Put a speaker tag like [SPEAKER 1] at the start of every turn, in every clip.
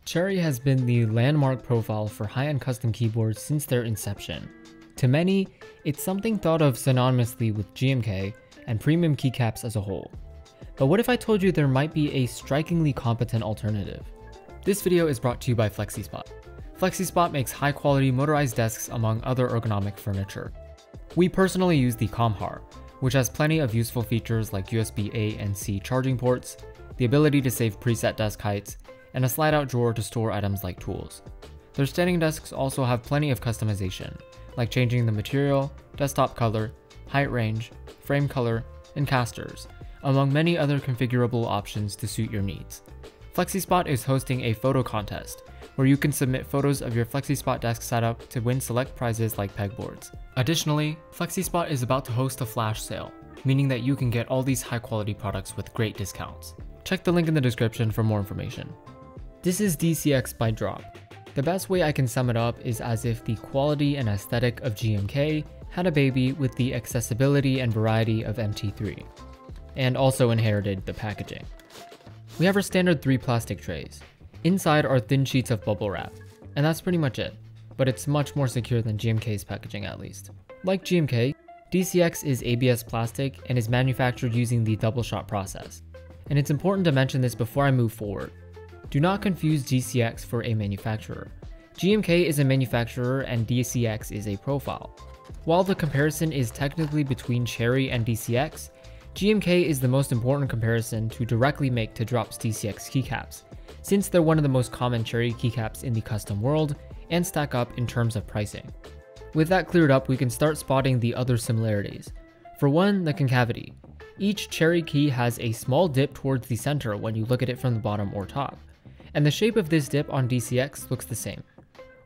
[SPEAKER 1] Cherry has been the landmark profile for high-end custom keyboards since their inception. To many, it's something thought of synonymously with GMK and premium keycaps as a whole. But what if I told you there might be a strikingly competent alternative? This video is brought to you by FlexiSpot. FlexiSpot makes high-quality motorized desks among other ergonomic furniture. We personally use the Comhar, which has plenty of useful features like USB-A and C charging ports, the ability to save preset desk heights, and a slide-out drawer to store items like tools. Their standing desks also have plenty of customization, like changing the material, desktop color, height range, frame color, and casters, among many other configurable options to suit your needs. FlexiSpot is hosting a photo contest, where you can submit photos of your FlexiSpot desk setup to win select prizes like pegboards. Additionally, FlexiSpot is about to host a flash sale, meaning that you can get all these high-quality products with great discounts. Check the link in the description for more information. This is DCX by Drop. The best way I can sum it up is as if the quality and aesthetic of GMK had a baby with the accessibility and variety of MT3, and also inherited the packaging. We have our standard 3 plastic trays. Inside are thin sheets of bubble wrap, and that's pretty much it, but it's much more secure than GMK's packaging at least. Like GMK, DCX is ABS plastic and is manufactured using the double shot process. And it's important to mention this before I move forward. Do not confuse DCX for a manufacturer. GMK is a manufacturer and DCX is a profile. While the comparison is technically between Cherry and DCX, GMK is the most important comparison to directly make to Drop's DCX keycaps, since they're one of the most common Cherry keycaps in the custom world and stack up in terms of pricing. With that cleared up, we can start spotting the other similarities. For one, the concavity. Each Cherry key has a small dip towards the center when you look at it from the bottom or top, and the shape of this dip on DCX looks the same.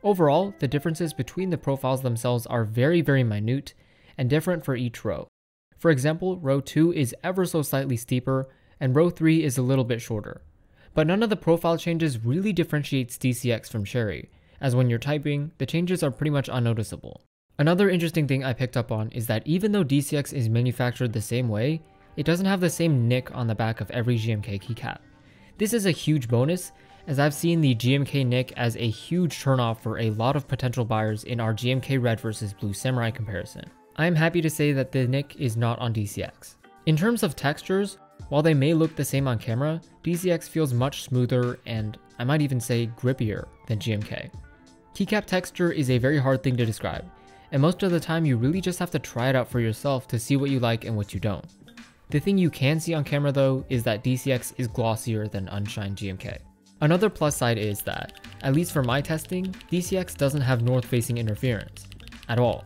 [SPEAKER 1] Overall, the differences between the profiles themselves are very minute and different for each row. For example, row 2 is ever so slightly steeper and row 3 is a little bit shorter. But none of the profile changes really differentiates DCX from Cherry, as when you're typing, the changes are pretty much unnoticeable. Another interesting thing I picked up on is that even though DCX is manufactured the same way, it doesn't have the same nick on the back of every GMK keycap. This is a huge bonus, as I've seen the GMK nick as a huge turnoff for a lot of potential buyers in our GMK Red vs Blue Samurai comparison. I am happy to say that the nick is not on DCX. In terms of textures, while they may look the same on camera, DCX feels much smoother and I might even say grippier than GMK. Keycap texture is a very hard thing to describe, and most of the time you really just have to try it out for yourself to see what you like and what you don't. The thing you can see on camera though is that DCX is glossier than unshined GMK. Another plus side is that, at least for my testing, DCX doesn't have north-facing interference at all.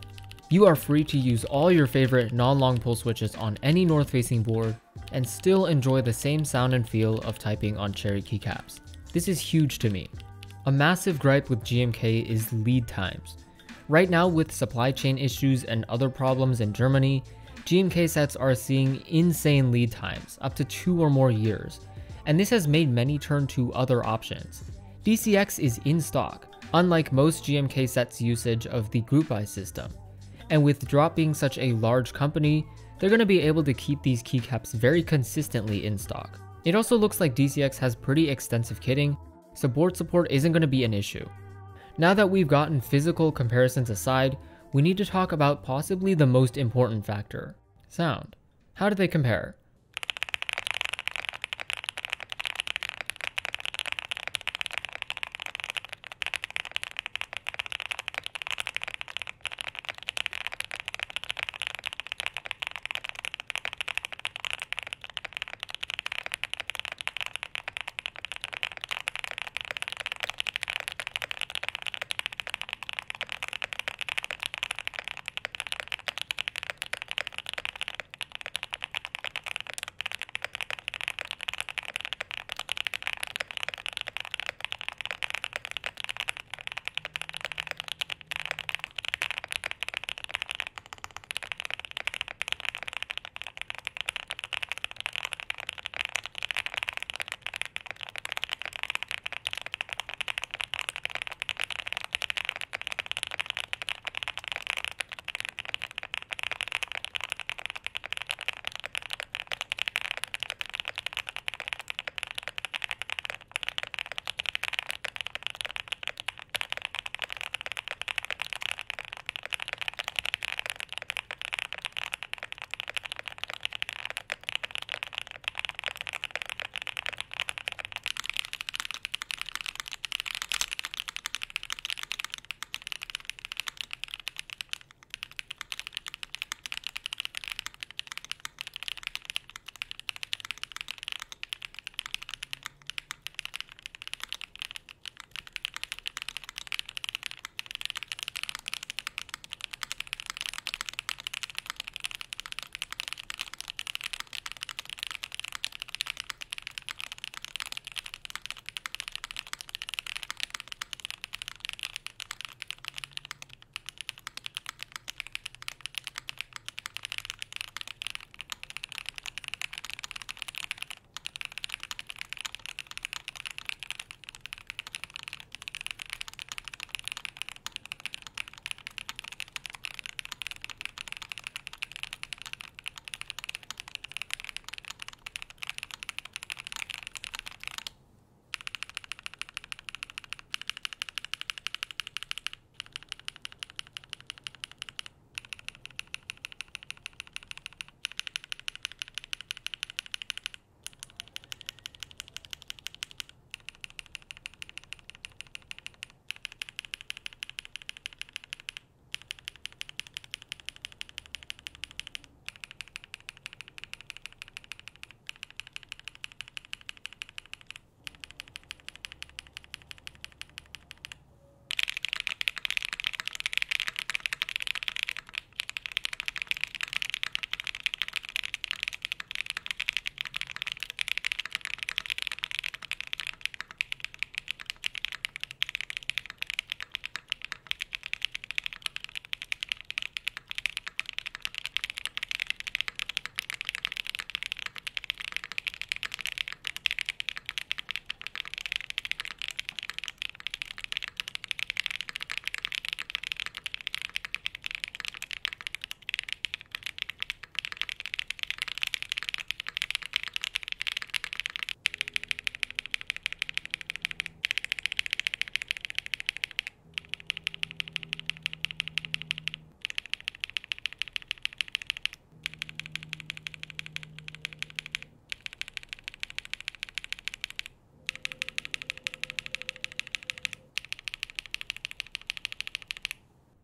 [SPEAKER 1] You are free to use all your favorite non-long pull switches on any north-facing board and still enjoy the same sound and feel of typing on Cherry keycaps. This is huge to me. A massive gripe with GMK is lead times. Right now, with supply chain issues and other problems in Germany, GMK sets are seeing insane lead times, up to 2 or more years, and this has made many turn to other options. DCX is in stock, unlike most GMK sets' usage of the group buy system. And with Drop being such a large company, they're going to be able to keep these keycaps very consistently in stock. It also looks like DCX has pretty extensive kitting, so board support isn't going to be an issue. Now that we've gotten physical comparisons aside, we need to talk about possibly the most important factor: sound. How do they compare?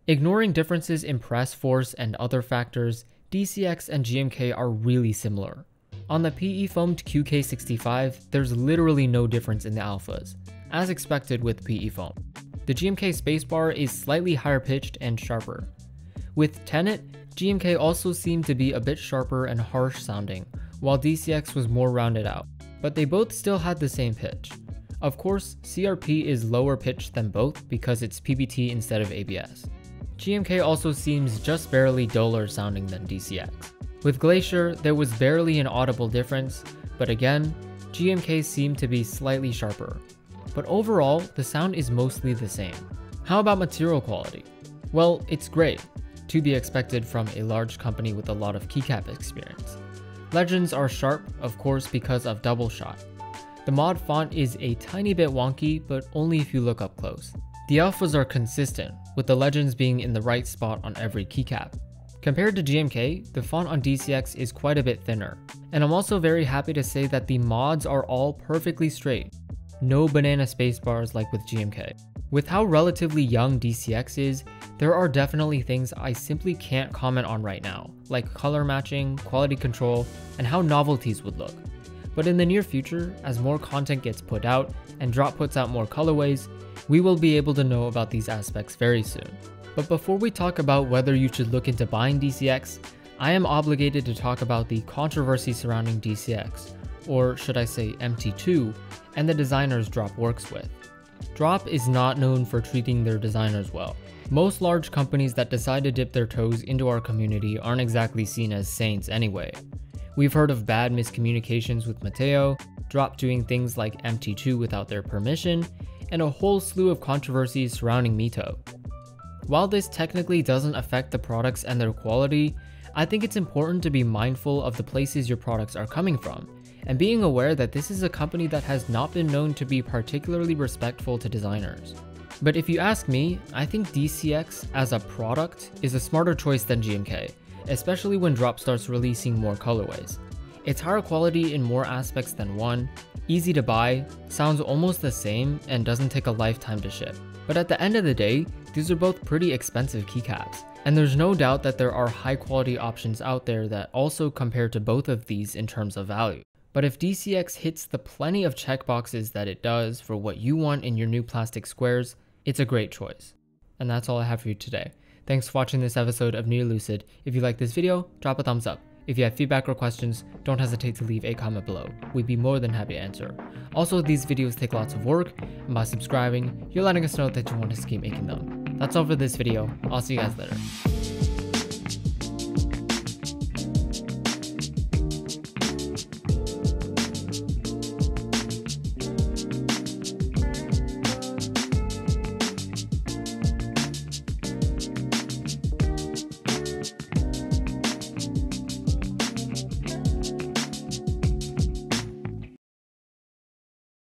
[SPEAKER 1] Ignoring differences in press force and other factors, DCX and GMK are really similar. On the PE foamed QK65, there's literally no difference in the alphas, as expected with PE foam. The GMK spacebar is slightly higher pitched and sharper. With Tenet, GMK also seemed to be a bit sharper and harsh sounding, while DCX was more rounded out, but they both still had the same pitch. Of course, CRP is lower pitched than both because it's PBT instead of ABS. GMK also seems just barely duller sounding than DCX. With Glacier, there was barely an audible difference, but again, GMK seemed to be slightly sharper. But overall, the sound is mostly the same. How about material quality? Well, it's great, to be expected from a large company with a lot of keycap experience. Legends are sharp, of course, because of double shot. The mod font is a tiny bit wonky, but only if you look up close. The alphas are consistent, with the legends being in the right spot on every keycap. Compared to GMK, the font on DCX is quite a bit thinner. And I'm also very happy to say that the mods are all perfectly straight. No banana spacebars like with GMK. With how relatively young DCX is, there are definitely things I simply can't comment on right now, like color matching, quality control, and how novelties would look. But in the near future, as more content gets put out and Drop puts out more colorways, we will be able to know about these aspects very soon. But before we talk about whether you should look into buying DCX, I am obligated to talk about the controversy surrounding DCX, or should I say MT2, and the designers Drop works with. Drop is not known for treating their designers well. Most large companies that decide to dip their toes into our community aren't exactly seen as saints anyway. We've heard of bad miscommunications with Mateo, Drop doing things like MT2 without their permission, and a whole slew of controversies surrounding Mito. While this technically doesn't affect the products and their quality, I think it's important to be mindful of the places your products are coming from, and being aware that this is a company that has not been known to be particularly respectful to designers. But if you ask me, I think DCX as a product is a smarter choice than GMK, especially when Drop starts releasing more colorways. It's higher quality in more aspects than one, easy to buy, sounds almost the same, and doesn't take a lifetime to ship. But at the end of the day, these are both pretty expensive keycaps, and there's no doubt that there are high quality options out there that also compare to both of these in terms of value. But if DCX hits the plenty of checkboxes that it does for what you want in your new plastic squares, it's a great choice. And that's all I have for you today. Thanks for watching this episode of Near Lucid. If you like this video, drop a thumbs up. If you have feedback or questions, don't hesitate to leave a comment below. We'd be more than happy to answer. Also, these videos take lots of work, and by subscribing, you're letting us know that you want us to keep making them. That's all for this video. I'll see you guys later.